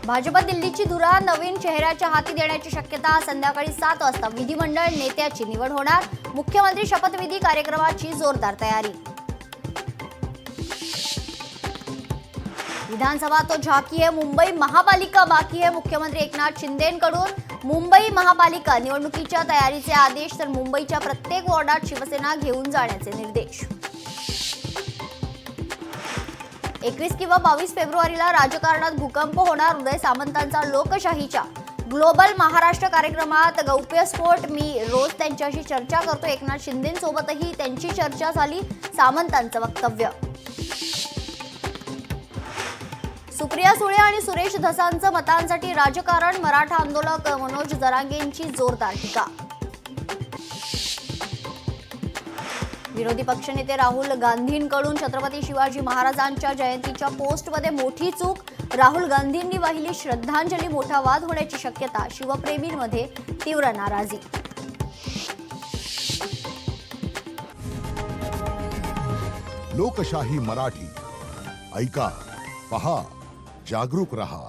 भाजप दिल्लीची धुरा नवीन चेहऱ्याच्या हाती देण्याची शक्यता. संध्याकाळी 7 वाजता विधिमंडळ नेत्याची निवड होणार. मुख्यमंत्री शपथविधी कार्यक्रमाची जोरदार तयारी. विधानसभा तो झाकी है, मुंबई महापालिका बाकी है. मुख्यमंत्री एकनाथ शिंदेंकडून मुंबई महापालिका निवडणुकीच्या तयारीचे आदेश, तर मुंबईच्या प्रत्येक वॉर्डात शिवसेना घेऊन जाण्याचे निर्देश. 21 किंवा 22 फेब्रुवारीला राजकारणात भूकंप होणार. उदय सामंतांचा लोकशाहीच्या ग्लोबल महाराष्ट्र कार्यक्रमात गौप्यस्फोट. मी रोज त्यांच्याशी चर्चा करतो. एकनाथ शिंदेंसोबतही त्यांची चर्चा झाली. सामंतांचं वक्तव्य. सुप्रिया सुळे आणि सुरेश धसांचं मतांसाठी राजकारण. मराठा आंदोलक मनोज जरांगेंची जोरदार टीका. विरोधी पक्षनेते राहुल गांधींकडून छत्रपती शिवाजी महाराजांच्या जयंतीच्या पोस्टमध्ये मोठी चूक. राहुल गांधींनी वाहिली श्रद्धांजली. मोठा वाद होण्याची शक्यता. शिवप्रेमींमध्ये तीव्र नाराजी. लोकशाही मराठी ऐका, पहा, जागरूक रहा.